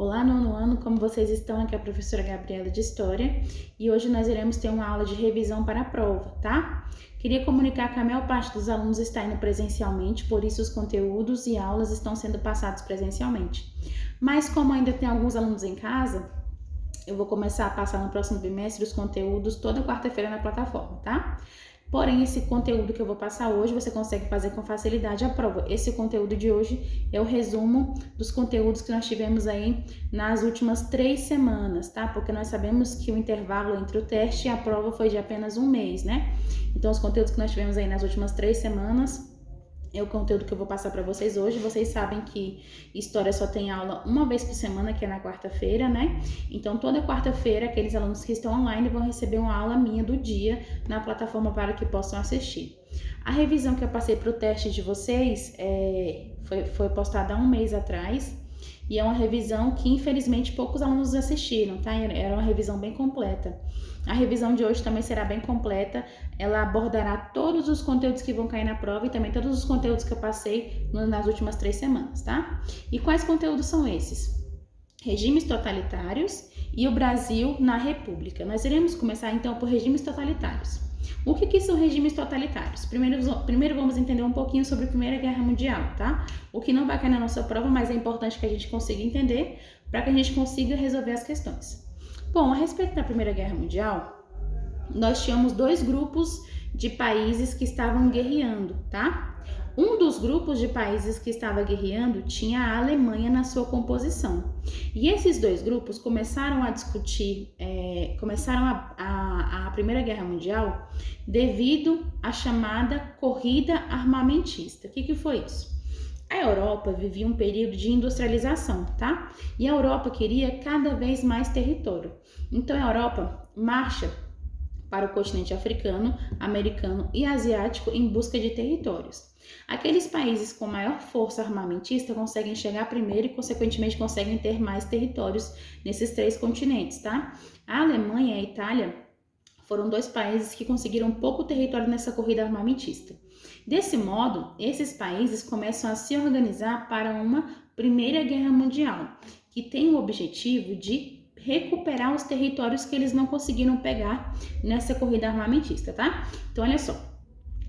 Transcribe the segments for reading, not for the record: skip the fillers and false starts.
Olá, nono ano, como vocês estão? Aqui é a professora Gabriela de História e hoje nós iremos ter uma aula de revisão para a prova, tá? Queria comunicar que a maior parte dos alunos está indo presencialmente, por isso os conteúdos e aulas estão sendo passados presencialmente. Mas como ainda tem alguns alunos em casa, eu vou começar a passar no próximo bimestre os conteúdos toda quarta-feira na plataforma, tá? Porém, esse conteúdo que eu vou passar hoje, você consegue fazer com facilidade a prova. Esse conteúdo de hoje é o resumo dos conteúdos que nós tivemos aí nas últimas 3 semanas, tá? Porque nós sabemos que o intervalo entre o teste e a prova foi de apenas um mês, né? Então, os conteúdos que nós tivemos aí nas últimas 3 semanas é o conteúdo que eu vou passar para vocês hoje. Vocês sabem que História só tem aula uma vez por semana, que é na quarta-feira, né? Então, toda quarta-feira, aqueles alunos que estão online vão receber uma aula minha do dia na plataforma para que possam assistir. A revisão que eu passei para o teste de vocês foi postada há um mês atrás. E é uma revisão que, infelizmente, poucos alunos assistiram, tá? Era uma revisão bem completa. A revisão de hoje também será bem completa. Ela abordará todos os conteúdos que vão cair na prova e também todos os conteúdos que eu passei nas últimas 3 semanas, tá? E quais conteúdos são esses? Regimes totalitários e o Brasil na República. Nós iremos começar, então, por regimes totalitários. O que são regimes totalitários? Primeiro vamos entender um pouquinho sobre a Primeira Guerra Mundial, tá? O que não vai cair na nossa prova, mas é importante que a gente consiga entender para que a gente consiga resolver as questões. Bom, a respeito da Primeira Guerra Mundial, nós tínhamos 2 grupos de países que estavam guerreando, tá? Um dos grupos de países que estava guerreando tinha a Alemanha na sua composição. E esses 2 grupos começaram a discutir, começaram a Primeira Guerra Mundial devido à chamada corrida armamentista. O que foi isso? A Europa vivia um período de industrialização, tá? E a Europa queria cada vez mais território. Então a Europa marcha para o continente africano, americano e asiático em busca de territórios. Aqueles países com maior força armamentista conseguem chegar primeiro e, consequentemente, conseguem ter mais territórios nesses 3 continentes, tá? A Alemanha e a Itália foram 2 países que conseguiram pouco território nessa corrida armamentista. Desse modo, esses países começam a se organizar para uma Primeira Guerra Mundial, que tem o objetivo de recuperar os territórios que eles não conseguiram pegar nessa corrida armamentista, tá? Então, olha só.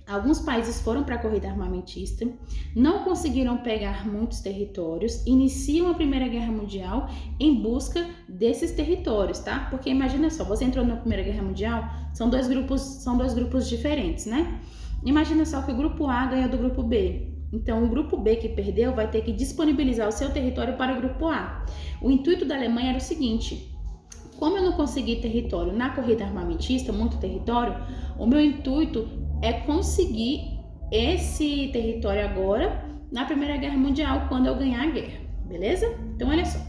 Alguns países foram para a corrida armamentista, não conseguiram pegar muitos territórios, iniciam a Primeira Guerra Mundial em busca desses territórios, tá? Porque imagina só, você entrou na Primeira Guerra Mundial, são dois grupos diferentes, né? Imagina só que o grupo A ganha do grupo B. Então, o grupo B que perdeu vai ter que disponibilizar o seu território para o grupo A. O intuito da Alemanha era o seguinte: como eu não consegui território na corrida armamentista, muito território, o meu intuito é conseguir esse território agora na Primeira Guerra Mundial, quando eu ganhar a guerra, beleza? Então, olha só.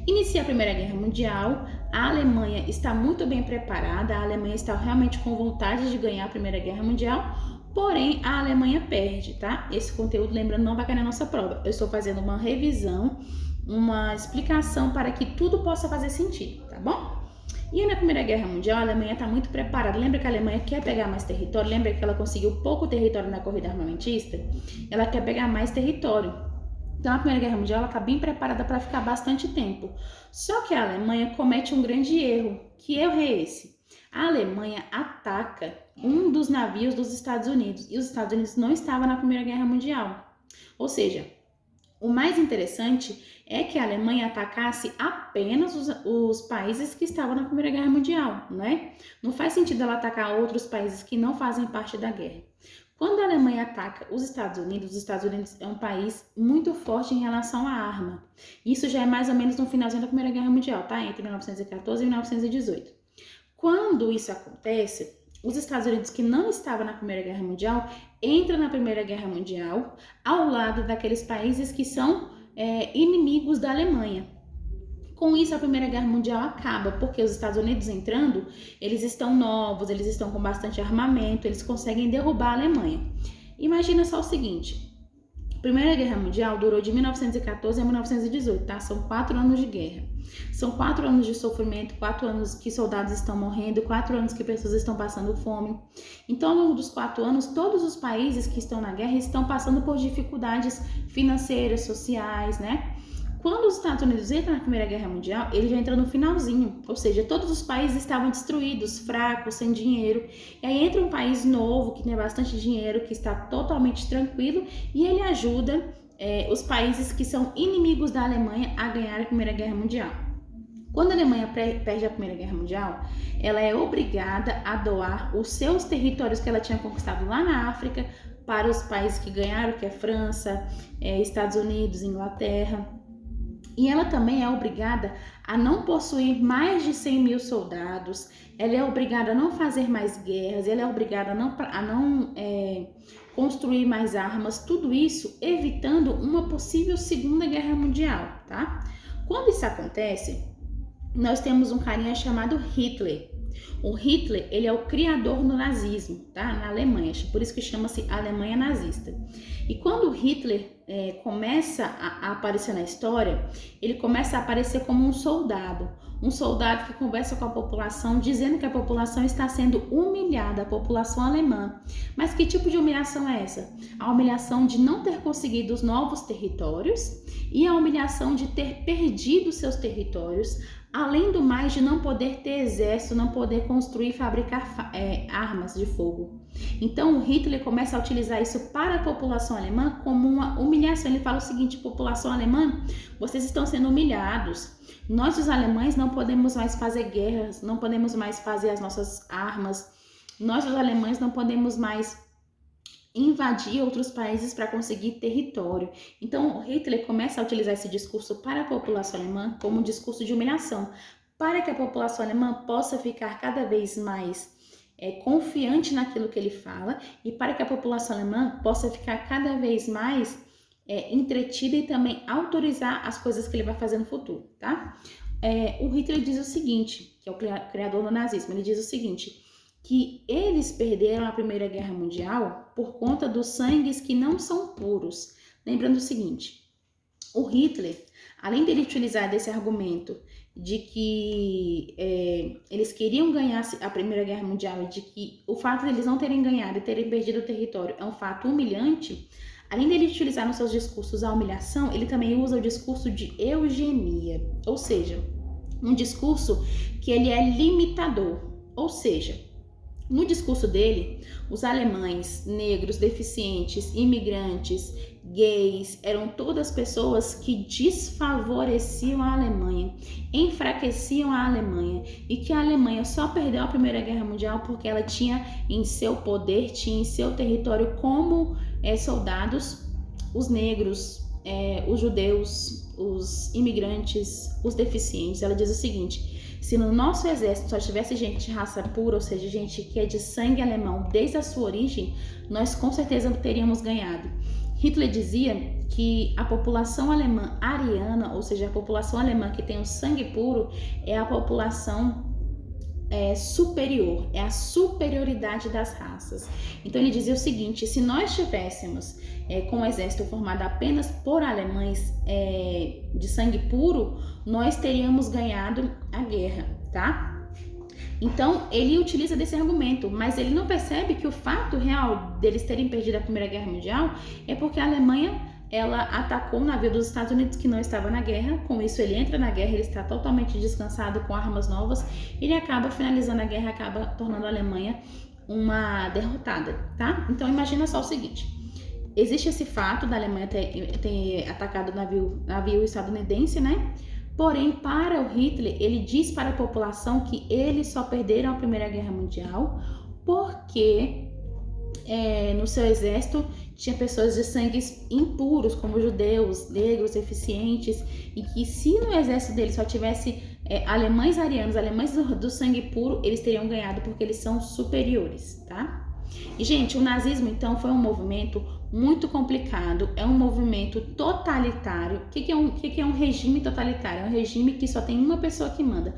Inicia a Primeira Guerra Mundial, a Alemanha está muito bem preparada, a Alemanha está realmente com vontade de ganhar a Primeira Guerra Mundial, porém a Alemanha perde, tá? Esse conteúdo, lembrando, não vai cair na nossa prova. Eu estou fazendo uma revisão, uma explicação para que tudo possa fazer sentido, tá bom? E na Primeira Guerra Mundial, a Alemanha está muito preparada. Lembra que a Alemanha quer pegar mais território? Lembra que ela conseguiu pouco território na corrida armamentista? Ela quer pegar mais território. Então, a Primeira Guerra Mundial está bem preparada para ficar bastante tempo. Só que a Alemanha comete um grande erro. Que erro é esse? A Alemanha ataca um dos navios dos Estados Unidos. E os Estados Unidos não estavam na Primeira Guerra Mundial. Ou seja, o mais interessante é que a Alemanha atacasse apenas os países que estavam na Primeira Guerra Mundial, né? Não faz sentido ela atacar outros países que não fazem parte da guerra. Quando a Alemanha ataca os Estados Unidos é um país muito forte em relação à arma. Isso já é mais ou menos no finalzinho da Primeira Guerra Mundial, tá? Entre 1914 e 1918. Quando isso acontece, os Estados Unidos, que não estavam na Primeira Guerra Mundial, entram na Primeira Guerra Mundial ao lado daqueles países que são inimigos da Alemanha. Com isso, a Primeira Guerra Mundial acaba, porque os Estados Unidos entrando, eles estão novos, eles estão com bastante armamento, eles conseguem derrubar a Alemanha. Imagina só o seguinte: a Primeira Guerra Mundial durou de 1914 a 1918, tá? São 4 anos de guerra. São 4 anos de sofrimento, 4 anos que soldados estão morrendo, 4 anos que pessoas estão passando fome. Então, ao longo dos 4 anos, todos os países que estão na guerra estão passando por dificuldades financeiras, sociais, né? quando os Estados Unidos entram na Primeira Guerra Mundial, ele já entra no finalzinho, ou seja, todos os países estavam destruídos, fracos, sem dinheiro, e aí entra um país novo, que tem bastante dinheiro, que está totalmente tranquilo, e ele ajuda os países que são inimigos da Alemanha a ganhar a Primeira Guerra Mundial. Quando a Alemanha perde a Primeira Guerra Mundial, ela é obrigada a doar os seus territórios que ela tinha conquistado lá na África para os países que ganharam, que é França, Estados Unidos, Inglaterra. E ela também é obrigada a não possuir mais de 100 mil soldados, ela é obrigada a não fazer mais guerras, ela é obrigada a não construir mais armas, tudo isso evitando uma possível Segunda Guerra Mundial, tá? Quando isso acontece, nós temos um carinha chamado Hitler. O Hitler, ele é o criador do nazismo, tá? Na Alemanha, por isso que chama-se Alemanha nazista. E quando o Hitler começa a aparecer na história, ele começa a aparecer como um soldado que conversa com a população, dizendo que a população está sendo humilhada, a população alemã. Mas que tipo de humilhação é essa? A humilhação de não ter conseguido os novos territórios e a humilhação de ter perdido seus territórios, além do mais de não poder ter exército, não poder construir e fabricar armas de fogo. Então o Hitler começa a utilizar isso para a população alemã como uma humilhação. Ele fala o seguinte: população alemã, vocês estão sendo humilhados. Nós, os alemães, não podemos mais fazer guerras, não podemos mais fazer as nossas armas. Nós, os alemães, não podemos mais invadir outros países para conseguir território. Então, Hitler começa a utilizar esse discurso para a população alemã como um discurso de humilhação, para que a população alemã possa ficar cada vez mais confiante naquilo que ele fala e para que a população alemã possa ficar cada vez mais entretida e também autorizar as coisas que ele vai fazer no futuro, tá? O Hitler diz o seguinte, que é o criador do nazismo, ele diz o seguinte: que eles perderam a Primeira Guerra Mundial por conta dos sangues que não são puros. Lembrando o seguinte, o Hitler, além dele utilizar desse argumento de que eles queriam ganhar a Primeira Guerra Mundial e de que o fato de eles não terem ganhado e terem perdido o território é um fato humilhante, além dele utilizar nos seus discursos a humilhação, ele também usa o discurso de eugenia, ou seja, um discurso que ele é limitador, ou seja, no discurso dele, os alemães, negros, deficientes, imigrantes, gays, eram todas pessoas que desfavoreciam a Alemanha, enfraqueciam a Alemanha e que a Alemanha só perdeu a Primeira Guerra Mundial porque ela tinha em seu poder, tinha em seu território como soldados os negros, os judeus, os imigrantes, os deficientes. Ela diz o seguinte: se no nosso exército só tivesse gente de raça pura, ou seja, gente que é de sangue alemão desde a sua origem, nós com certeza teríamos ganhado. Hitler dizia que a população alemã ariana, ou seja, a população alemã que tem o sangue puro, é a população superior, é a superioridade das raças. Então ele dizia o seguinte: se nós tivéssemos com um exército formado apenas por alemães de sangue puro, nós teríamos ganhado a guerra, tá? Então ele utiliza desse argumento, mas ele não percebe que o fato real deles terem perdido a Primeira Guerra Mundial é porque a Alemanha ela atacou o navio dos Estados Unidos que não estava na guerra. Com isso ele entra na guerra, ele está totalmente descansado com armas novas, ele acaba finalizando a guerra, acaba tornando a Alemanha uma derrotada, tá? Então imagina só o seguinte: existe esse fato da Alemanha ter atacado o navio estadunidense, né? Porém, para o Hitler, ele diz para a população que eles só perderam a Primeira Guerra Mundial porque no seu exército tinha pessoas de sangues impuros, como judeus, negros, deficientes, e que se no exército dele só tivesse alemães arianos, alemães do sangue puro, eles teriam ganhado porque eles são superiores, tá? E, gente, o nazismo, então, foi um movimento muito complicado, é um movimento totalitário. O que é um regime totalitário? É um regime que só tem uma pessoa que manda.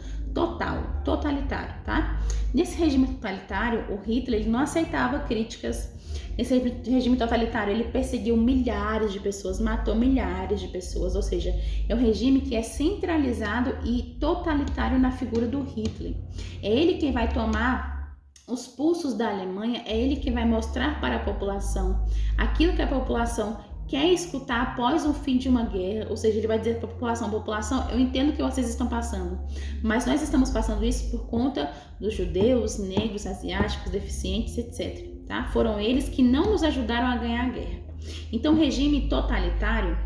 Totalitário, tá? Nesse regime totalitário, o Hitler ele não aceitava críticas. Nesse regime totalitário, ele perseguiu milhares de pessoas, matou milhares de pessoas, ou seja, é um regime que é centralizado e totalitário na figura do Hitler. É ele quem vai tomar os pulsos da Alemanha, é ele que vai mostrar para a população aquilo que a população quer escutar após o fim de uma guerra, ou seja, ele vai dizer para a população, eu entendo que vocês estão passando, mas nós estamos passando isso por conta dos judeus, negros, asiáticos, deficientes, etc. Tá? Foram eles que não nos ajudaram a ganhar a guerra. Então, regime totalitário,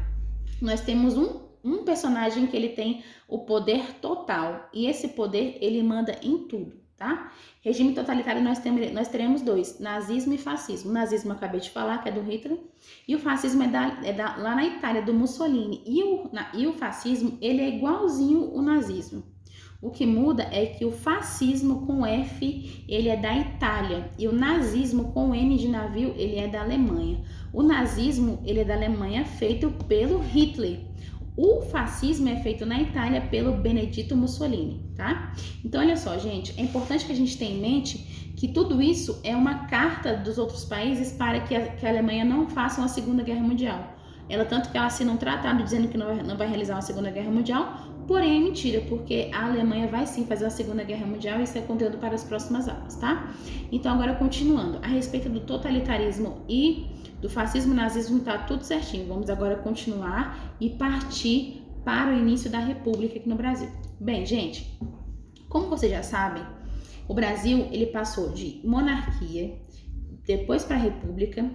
nós temos um personagem que ele tem o poder total, e esse poder ele manda em tudo. Tá? Regime totalitário nós teremos dois, nazismo e fascismo. O nazismo eu acabei de falar, que é do Hitler, e o fascismo lá na Itália, do Mussolini. E o fascismo, ele é igualzinho o nazismo. O que muda é que o fascismo com F, ele é da Itália, e o nazismo com N de navio, ele é da Alemanha. O nazismo, ele é da Alemanha, feito pelo Hitler. O fascismo é feito na Itália pelo Benedito Mussolini, tá? Então, olha só, gente, é importante que a gente tenha em mente que tudo isso é uma carta dos outros países para que a Alemanha não faça uma Segunda Guerra Mundial. Tanto que ela assina um tratado dizendo que não vai realizar uma Segunda Guerra Mundial, porém é mentira, porque a Alemanha vai sim fazer uma Segunda Guerra Mundial e isso é conteúdo para as próximas aulas, tá? Então, agora continuando, a respeito do totalitarismo e do fascismo e nazismo tá tudo certinho. Vamos agora continuar e partir para o início da República aqui no Brasil. Bem, gente, como vocês já sabem, o Brasil ele passou de monarquia, depois para República.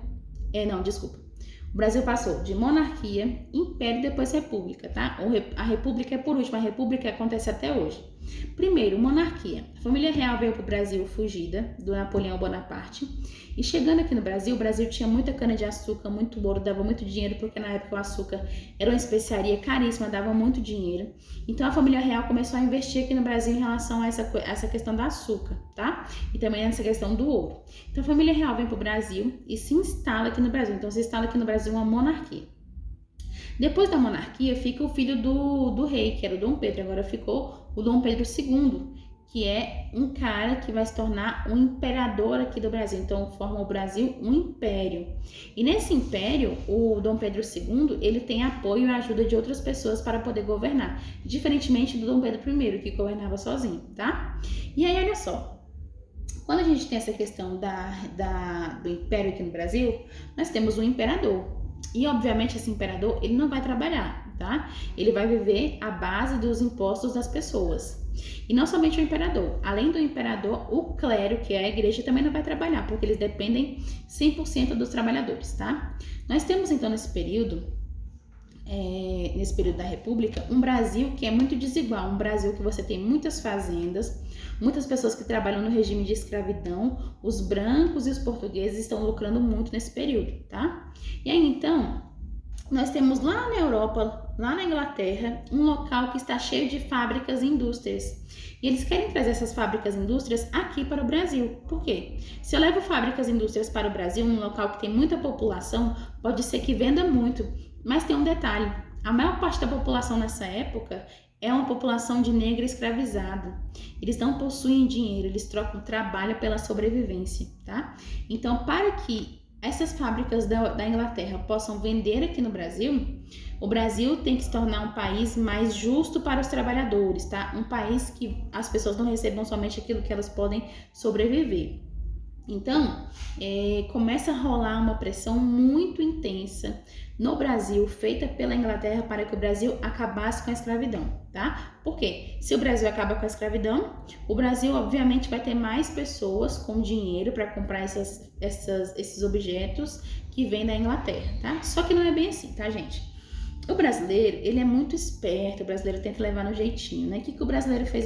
O Brasil passou de monarquia, império e depois república, tá? A república é por último, a república acontece até hoje. Primeiro, monarquia. A família real veio para o Brasil fugida do Napoleão Bonaparte. E chegando aqui no Brasil, o Brasil tinha muita cana-de-açúcar, muito ouro, dava muito dinheiro, porque na época o açúcar era uma especiaria caríssima, dava muito dinheiro. Então a família real começou a investir aqui no Brasil em relação a essa questão do açúcar, tá? E também essa questão do ouro. Então a família real vem para o Brasil e se instala aqui no Brasil. Então se instala aqui no Brasil uma monarquia. Depois da monarquia fica o filho do rei, que era o Dom Pedro, agora ficou o Dom Pedro II, que é um cara que vai se tornar um imperador aqui do Brasil. Então forma o Brasil um império. E nesse império, o Dom Pedro II, ele tem apoio e ajuda de outras pessoas para poder governar, diferentemente do Dom Pedro I, que governava sozinho, tá? E aí, olha só, quando a gente tem essa questão do império aqui no Brasil, nós temos um imperador. E, obviamente, esse imperador, ele não vai trabalhar, tá? Ele vai viver à base dos impostos das pessoas. E não somente o imperador. Além do imperador, o clero, que é a igreja, também não vai trabalhar, porque eles dependem 100% dos trabalhadores, tá? Nós temos, então, nesse período da República, um Brasil que é muito desigual. Um Brasil que você tem muitas fazendas, muitas pessoas que trabalham no regime de escravidão, os brancos e os portugueses estão lucrando muito nesse período, tá? E aí, então, nós temos lá na Europa, lá na Inglaterra, um local que está cheio de fábricas e indústrias. E eles querem trazer essas fábricas e indústrias aqui para o Brasil. Por quê? Se eu levo fábricas e indústrias para o Brasil, um local que tem muita população, pode ser que venda muito. Mas tem um detalhe, a maior parte da população nessa época é uma população de negro escravizado. Eles não possuem dinheiro, eles trocam trabalho pela sobrevivência, tá? Então, para que essas fábricas da Inglaterra possam vender aqui no Brasil, o Brasil tem que se tornar um país mais justo para os trabalhadores, tá? Um país que as pessoas não recebam somente aquilo que elas podem sobreviver. Então, começa a rolar uma pressão muito intensa no Brasil, feita pela Inglaterra para que o Brasil acabasse com a escravidão, tá? Por quê? Se o Brasil acaba com a escravidão, o Brasil, obviamente, vai ter mais pessoas com dinheiro para comprar esses objetos que vêm da Inglaterra, tá? Só que não é bem assim, tá, gente? O brasileiro, ele é muito esperto, o brasileiro tenta levar no jeitinho, né? O que o brasileiro fez